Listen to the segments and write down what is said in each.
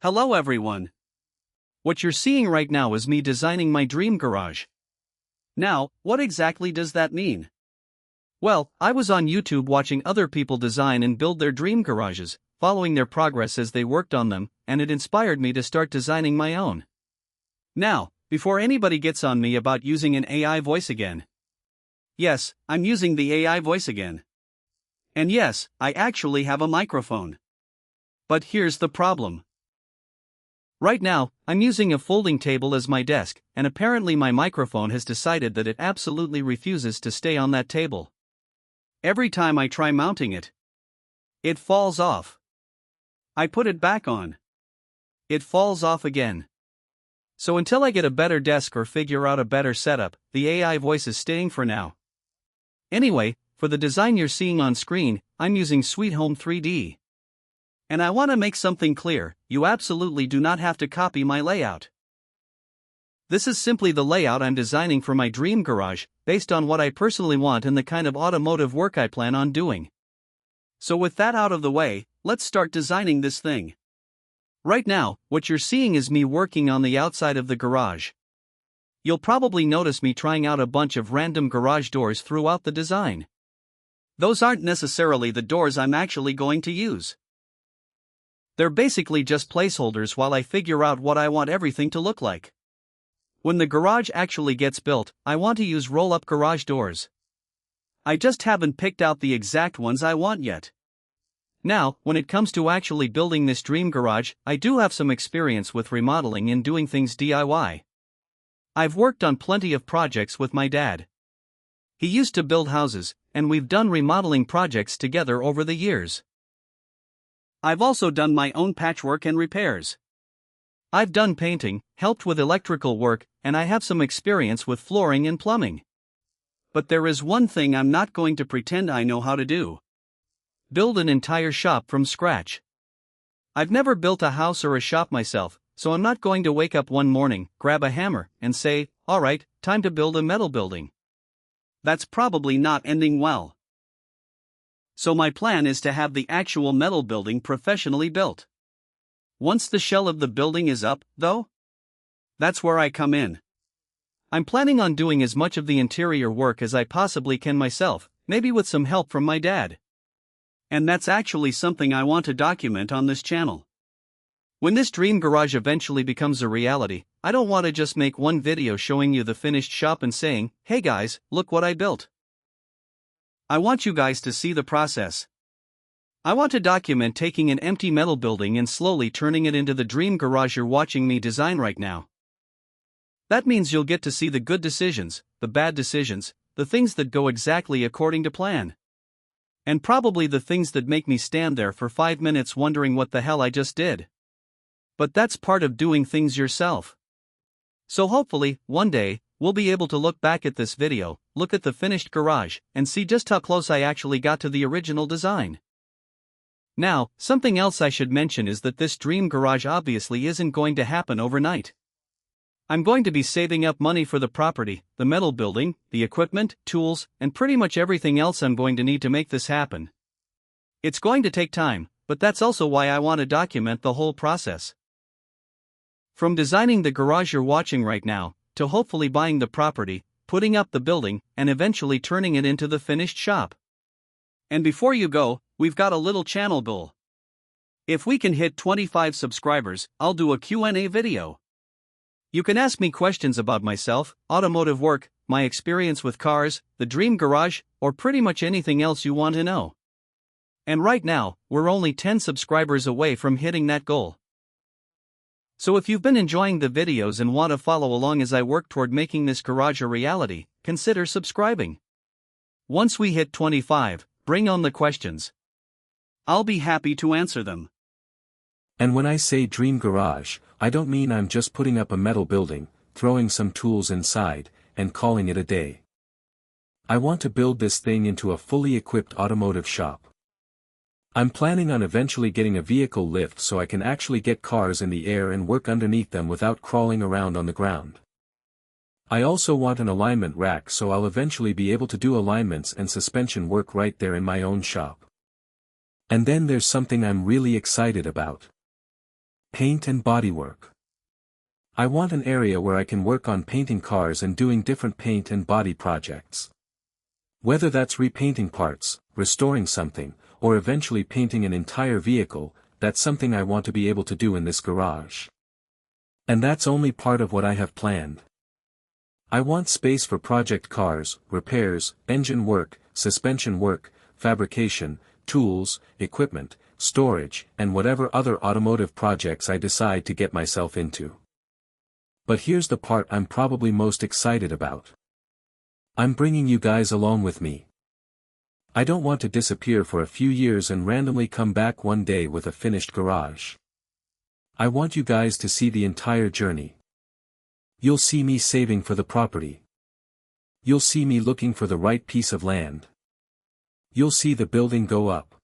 Hello everyone. What you're seeing right now is me designing my dream garage. Now, what exactly does that mean? Well, I was on YouTube watching other people design and build their dream garages, following their progress as they worked on them, and it inspired me to start designing my own. Now, before anybody gets on me about using an AI voice again. Yes, I'm using the AI voice again. And yes, I actually have a microphone. But here's the problem. Right now, I'm using a folding table as my desk, and apparently my microphone has decided that it absolutely refuses to stay on that table. Every time I try mounting it, it falls off. I put it back on. It falls off again. So until I get a better desk or figure out a better setup, the AI voice is staying for now. Anyway, for the design you're seeing on screen, I'm using Sweet Home 3D. And I want to make something clear, you absolutely do not have to copy my layout. This is simply the layout I'm designing for my dream garage, based on what I personally want and the kind of automotive work I plan on doing. So with that out of the way, let's start designing this thing. Right now, what you're seeing is me working on the outside of the garage. You'll probably notice me trying out a bunch of random garage doors throughout the design. Those aren't necessarily the doors I'm actually going to use. They're basically just placeholders while I figure out what I want everything to look like. When the garage actually gets built, I want to use roll-up garage doors. I just haven't picked out the exact ones I want yet. Now, when it comes to actually building this dream garage, I do have some experience with remodeling and doing things DIY. I've worked on plenty of projects with my dad. He used to build houses, and we've done remodeling projects together over the years. I've also done my own patchwork and repairs. I've done painting, helped with electrical work, and I have some experience with flooring and plumbing. But there is one thing I'm not going to pretend I know how to do. Build an entire shop from scratch. I've never built a house or a shop myself, so I'm not going to wake up one morning, grab a hammer, and say, "Alright, time to build a metal building." That's probably not ending well. So my plan is to have the actual metal building professionally built. Once the shell of the building is up, though, that's where I come in. I'm planning on doing as much of the interior work as I possibly can myself, maybe with some help from my dad. And that's actually something I want to document on this channel. When this dream garage eventually becomes a reality, I don't want to just make one video showing you the finished shop and saying, "Hey guys, look what I built." I want you guys to see the process. I want to document taking an empty metal building and slowly turning it into the dream garage you're watching me design right now. That means you'll get to see the good decisions, the bad decisions, the things that go exactly according to plan. And probably the things that make me stand there for 5 minutes wondering what the hell I just did. But that's part of doing things yourself. So hopefully, one day, we'll be able to look back at this video, look at the finished garage, and see just how close I actually got to the original design. Now, something else I should mention is that this dream garage obviously isn't going to happen overnight. I'm going to be saving up money for the property, the metal building, the equipment, tools, and pretty much everything else I'm going to need to make this happen. It's going to take time, but that's also why I want to document the whole process. From designing the garage you're watching right now, to hopefully buying the property, putting up the building, and eventually turning it into the finished shop. And before you go, we've got a little channel goal. If we can hit 25 subscribers, I'll do a Q&A video. You can ask me questions about myself, automotive work, my experience with cars, the dream garage, or pretty much anything else you want to know. And right now, we're only 10 subscribers away from hitting that goal. So if you've been enjoying the videos and want to follow along as I work toward making this garage a reality, consider subscribing. Once we hit 25, bring on the questions. I'll be happy to answer them. And when I say dream garage, I don't mean I'm just putting up a metal building, throwing some tools inside, and calling it a day. I want to build this thing into a fully equipped automotive shop. I'm planning on eventually getting a vehicle lift so I can actually get cars in the air and work underneath them without crawling around on the ground. I also want an alignment rack so I'll eventually be able to do alignments and suspension work right there in my own shop. And then there's something I'm really excited about. Paint and bodywork. I want an area where I can work on painting cars and doing different paint and body projects. Whether that's repainting parts, restoring something, or eventually painting an entire vehicle, that's something I want to be able to do in this garage. And that's only part of what I have planned. I want space for project cars, repairs, engine work, suspension work, fabrication, tools, equipment, storage, and whatever other automotive projects I decide to get myself into. But here's the part I'm probably most excited about. I'm bringing you guys along with me. I don't want to disappear for a few years and randomly come back one day with a finished garage. I want you guys to see the entire journey. You'll see me saving for the property. You'll see me looking for the right piece of land. You'll see the building go up.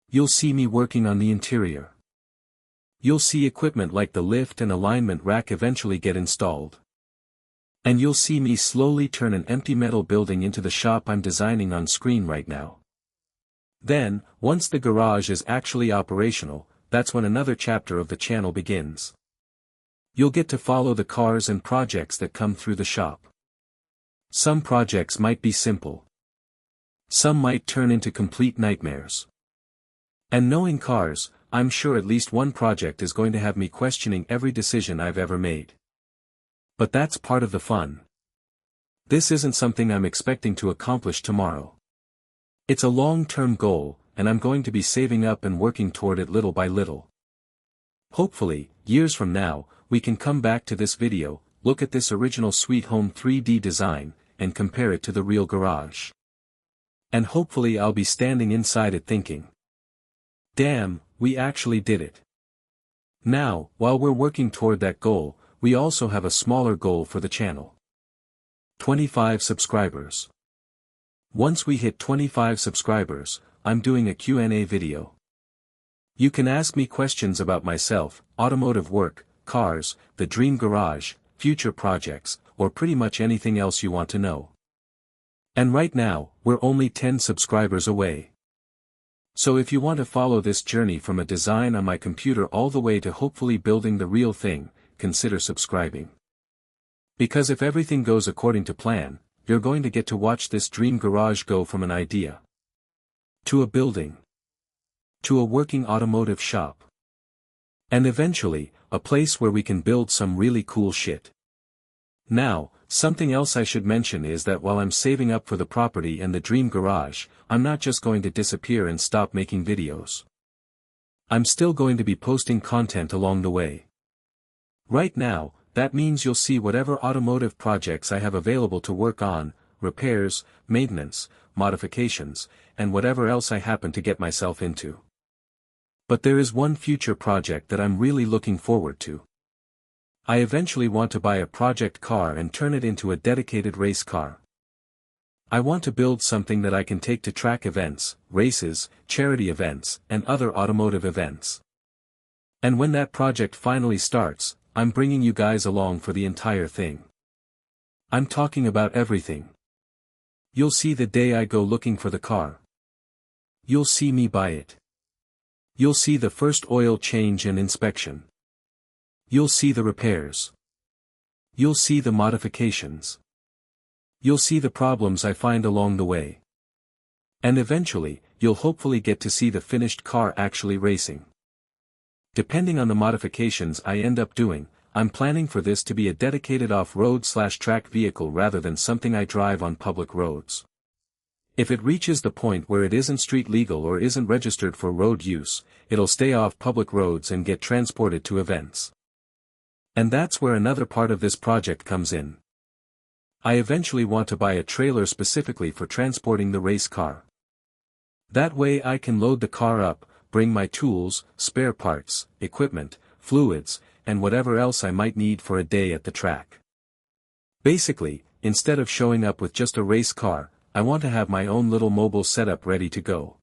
You'll see me working on the interior. You'll see equipment like the lift and alignment rack eventually get installed. And you'll see me slowly turn an empty metal building into the shop I'm designing on screen right now. Then, once the garage is actually operational, that's when another chapter of the channel begins. You'll get to follow the cars and projects that come through the shop. Some projects might be simple. Some might turn into complete nightmares. And knowing cars, I'm sure at least one project is going to have me questioning every decision I've ever made. But that's part of the fun. This isn't something I'm expecting to accomplish tomorrow. It's a long-term goal, and I'm going to be saving up and working toward it little by little. Hopefully, years from now, we can come back to this video, look at this original Sweet Home 3D design, and compare it to the real garage. And hopefully I'll be standing inside it thinking, damn, we actually did it. Now, while we're working toward that goal, we also have a smaller goal for the channel. 25 subscribers. Once we hit 25 subscribers, I'm doing a Q&A video. You can ask me questions about myself, automotive work, cars, the dream garage, future projects, or pretty much anything else you want to know. And right now, we're only 10 subscribers away. So if you want to follow this journey from a design on my computer all the way to hopefully building the real thing, consider subscribing. Because if everything goes according to plan, you're going to get to watch this dream garage go from an idea to a building, to a working automotive shop, and eventually, a place where we can build some really cool shit. Now, something else I should mention is that while I'm saving up for the property and the dream garage, I'm not just going to disappear and stop making videos. I'm still going to be posting content along the way. Right now, that means you'll see whatever automotive projects I have available to work on, repairs, maintenance, modifications, and whatever else I happen to get myself into. But there is one future project that I'm really looking forward to. I eventually want to buy a project car and turn it into a dedicated race car. I want to build something that I can take to track events, races, charity events, and other automotive events. And when that project finally starts, I'm bringing you guys along for the entire thing. I'm talking about everything. You'll see the day I go looking for the car. You'll see me buy it. You'll see the first oil change and inspection. You'll see the repairs. You'll see the modifications. You'll see the problems I find along the way. And eventually, you'll hopefully get to see the finished car actually racing. Depending on the modifications I end up doing, I'm planning for this to be a dedicated off-road/track vehicle rather than something I drive on public roads. If it reaches the point where it isn't street legal or isn't registered for road use, it'll stay off public roads and get transported to events. And that's where another part of this project comes in. I eventually want to buy a trailer specifically for transporting the race car. That way I can load the car up, bring my tools, spare parts, equipment, fluids, and whatever else I might need for a day at the track. Basically, instead of showing up with just a race car, I want to have my own little mobile setup ready to go.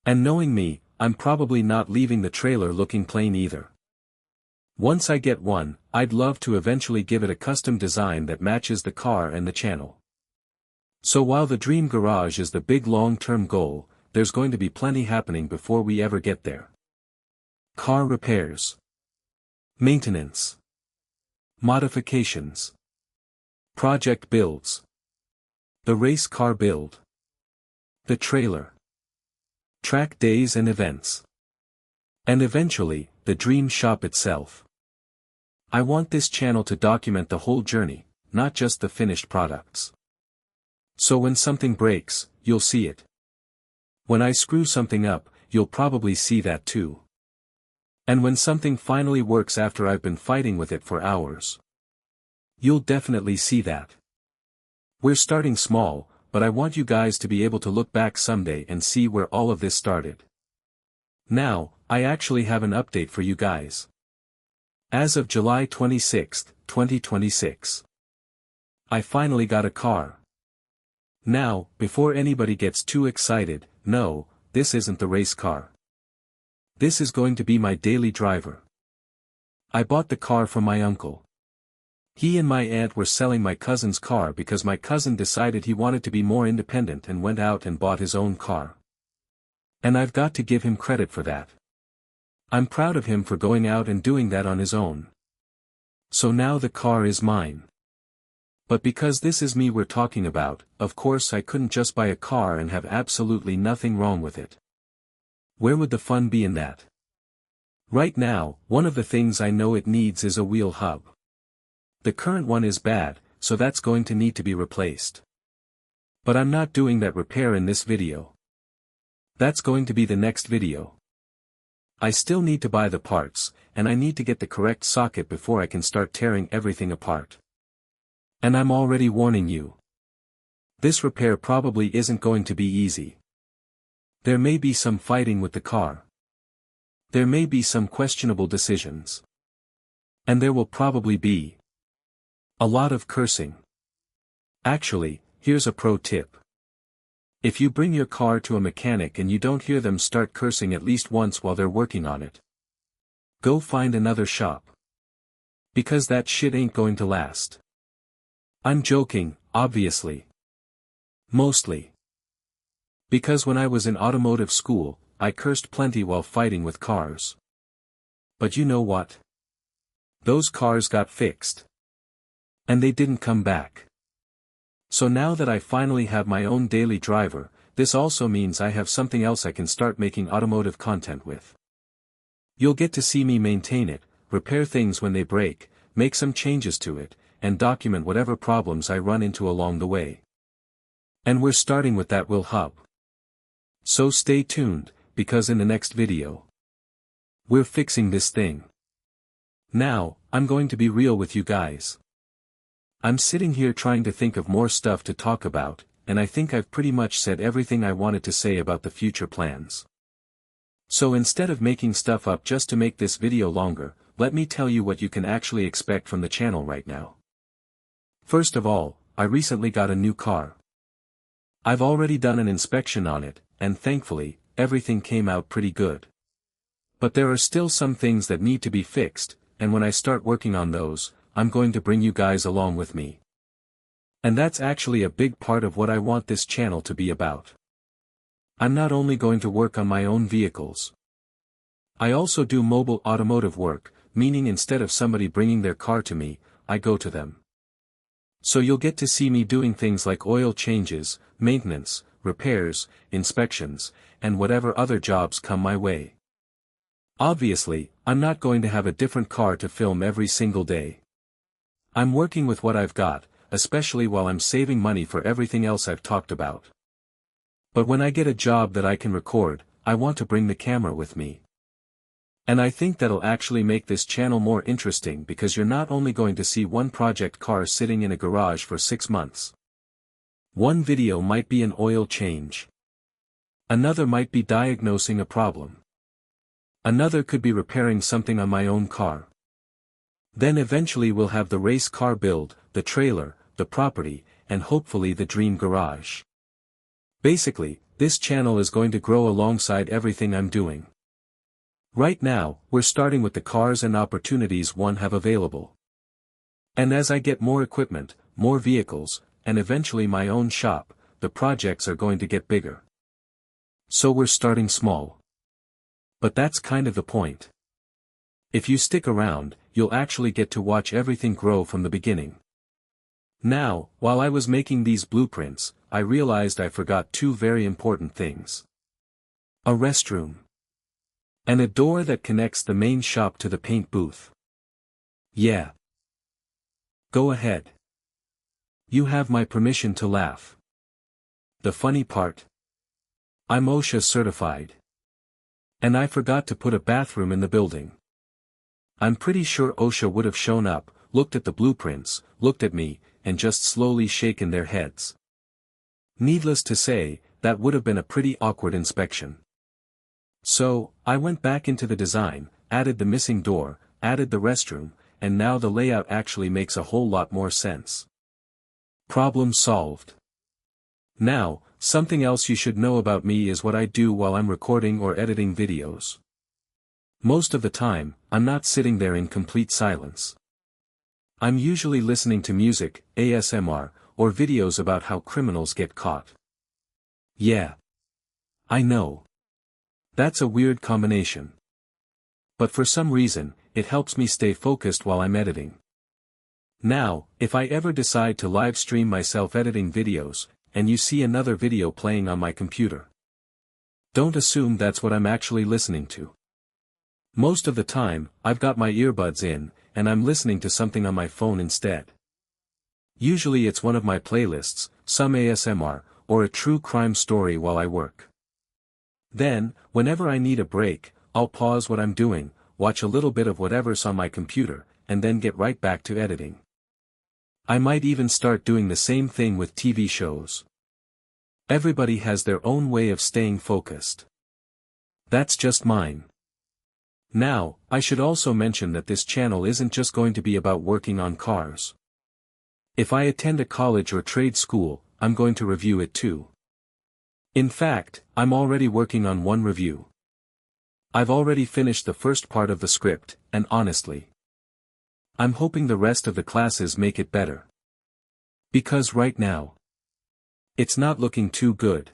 And knowing me, I'm probably not leaving the trailer looking plain either. Once I get one, I'd love to eventually give it a custom design that matches the car and the channel. So while the dream garage is the big long-term goal, there's going to be plenty happening before we ever get there. Car repairs. Maintenance. Modifications. Project builds. The race car build. The trailer. Track days and events. And eventually, the dream shop itself. I want this channel to document the whole journey, not just the finished products. So when something breaks, you'll see it. When I screw something up, you'll probably see that too. And when something finally works after I've been fighting with it for hours, you'll definitely see that. We're starting small, but I want you guys to be able to look back someday and see where all of this started. Now, I actually have an update for you guys. As of July 26, 2026, I finally got a car. Now, before anybody gets too excited, no, this isn't the race car. This is going to be my daily driver. I bought the car from my uncle. He and my aunt were selling my cousin's car because my cousin decided he wanted to be more independent and went out and bought his own car. And I've got to give him credit for that. I'm proud of him for going out and doing that on his own. So now the car is mine. But because this is me we're talking about, of course I couldn't just buy a car and have absolutely nothing wrong with it. Where would the fun be in that? Right now, one of the things I know it needs is a wheel hub. The current one is bad, so that's going to need to be replaced. But I'm not doing that repair in this video. That's going to be the next video. I still need to buy the parts, and I need to get the correct socket before I can start tearing everything apart. And I'm already warning you. This repair probably isn't going to be easy. There may be some fighting with the car. There may be some questionable decisions. And there will probably be a lot of cursing. Actually, here's a pro tip. If you bring your car to a mechanic and you don't hear them start cursing at least once while they're working on it, go find another shop. Because that shit ain't going to last. I'm joking, obviously. Mostly. Because when I was in automotive school, I cursed plenty while fighting with cars. But you know what? Those cars got fixed. And they didn't come back. So now that I finally have my own daily driver, this also means I have something else I can start making automotive content with. You'll get to see me maintain it, repair things when they break, make some changes to it, and document whatever problems I run into along the way. And we're starting with that wheel hub. So stay tuned, because in the next video, we're fixing this thing. Now, I'm going to be real with you guys. I'm sitting here trying to think of more stuff to talk about, and I think I've pretty much said everything I wanted to say about the future plans. So instead of making stuff up just to make this video longer, let me tell you what you can actually expect from the channel right now. First of all, I recently got a new car. I've already done an inspection on it, and thankfully, everything came out pretty good. But there are still some things that need to be fixed, and when I start working on those, I'm going to bring you guys along with me. And that's actually a big part of what I want this channel to be about. I'm not only going to work on my own vehicles. I also do mobile automotive work, meaning instead of somebody bringing their car to me, I go to them. So you'll get to see me doing things like oil changes, maintenance, repairs, inspections, and whatever other jobs come my way. Obviously, I'm not going to have a different car to film every single day. I'm working with what I've got, especially while I'm saving money for everything else I've talked about. But when I get a job that I can record, I want to bring the camera with me. And I think that'll actually make this channel more interesting because you're not only going to see one project car sitting in a garage for 6 months. One video might be an oil change. Another might be diagnosing a problem. Another could be repairing something on my own car. Then eventually we'll have the race car build, the trailer, the property, and hopefully the dream garage. Basically, this channel is going to grow alongside everything I'm doing. Right now, we're starting with the cars and opportunities one have available. And as I get more equipment, more vehicles, and eventually my own shop, the projects are going to get bigger. So we're starting small. But that's kind of the point. If you stick around, you'll actually get to watch everything grow from the beginning. Now, while I was making these blueprints, I realized I forgot two very important things. A restroom. And a door that connects the main shop to the paint booth. Yeah. Go ahead. You have my permission to laugh. The funny part? I'm OSHA certified. And I forgot to put a bathroom in the building. I'm pretty sure OSHA would have shown up, looked at the blueprints, looked at me, and just slowly shaken their heads. Needless to say, that would have been a pretty awkward inspection. So, I went back into the design, added the missing door, added the restroom, and now the layout actually makes a whole lot more sense. Problem solved. Now, something else you should know about me is what I do while I'm recording or editing videos. Most of the time, I'm not sitting there in complete silence. I'm usually listening to music, ASMR, or videos about how criminals get caught. Yeah. I know. That's a weird combination. But for some reason, it helps me stay focused while I'm editing. Now, if I ever decide to live stream myself editing videos, and you see another video playing on my computer, don't assume that's what I'm actually listening to. Most of the time, I've got my earbuds in, and I'm listening to something on my phone instead. Usually it's one of my playlists, some ASMR, or a true crime story while I work. Then, whenever I need a break, I'll pause what I'm doing, watch a little bit of whatever's on my computer, and then get right back to editing. I might even start doing the same thing with TV shows. Everybody has their own way of staying focused. That's just mine. Now, I should also mention that this channel isn't just going to be about working on cars. If I attend a college or trade school, I'm going to review it too. In fact, I'm already working on one review. I've already finished the first part of the script, and honestly, I'm hoping the rest of the classes make it better. Because right now, it's not looking too good.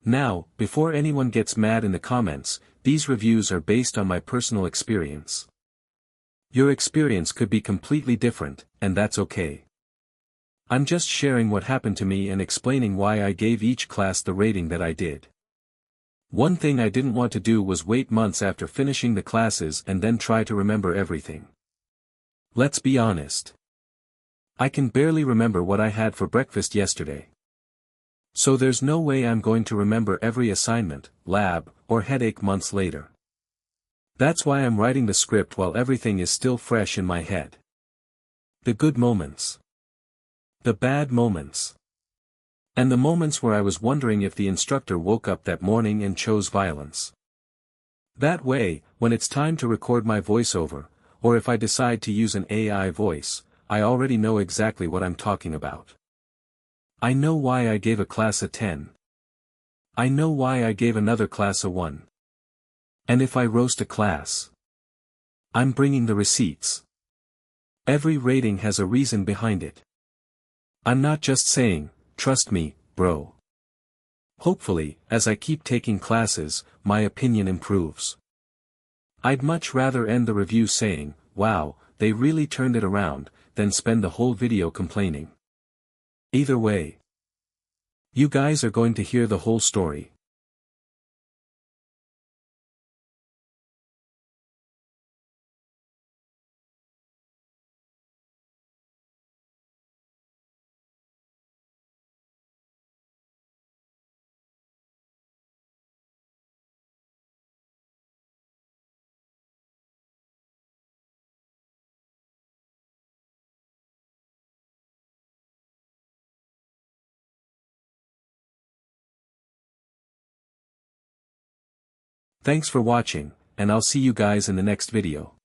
Now, before anyone gets mad in the comments, these reviews are based on my personal experience. Your experience could be completely different, and that's okay. I'm just sharing what happened to me and explaining why I gave each class the rating that I did. One thing I didn't want to do was wait months after finishing the classes and then try to remember everything. Let's be honest. I can barely remember what I had for breakfast yesterday. So there's no way I'm going to remember every assignment, lab, or headache months later. That's why I'm writing the script while everything is still fresh in my head. The good moments. The bad moments. And the moments where I was wondering if the instructor woke up that morning and chose violence. That way, when it's time to record my voiceover, or if I decide to use an AI voice, I already know exactly what I'm talking about. I know why I gave a class a 10. I know why I gave another class a 1. And if I roast a class, I'm bringing the receipts. Every rating has a reason behind it. I'm not just saying, trust me, bro. Hopefully, as I keep taking classes, my opinion improves. I'd much rather end the review saying, wow, they really turned it around, than spend the whole video complaining. Either way, you guys are going to hear the whole story. Thanks for watching, and I'll see you guys in the next video.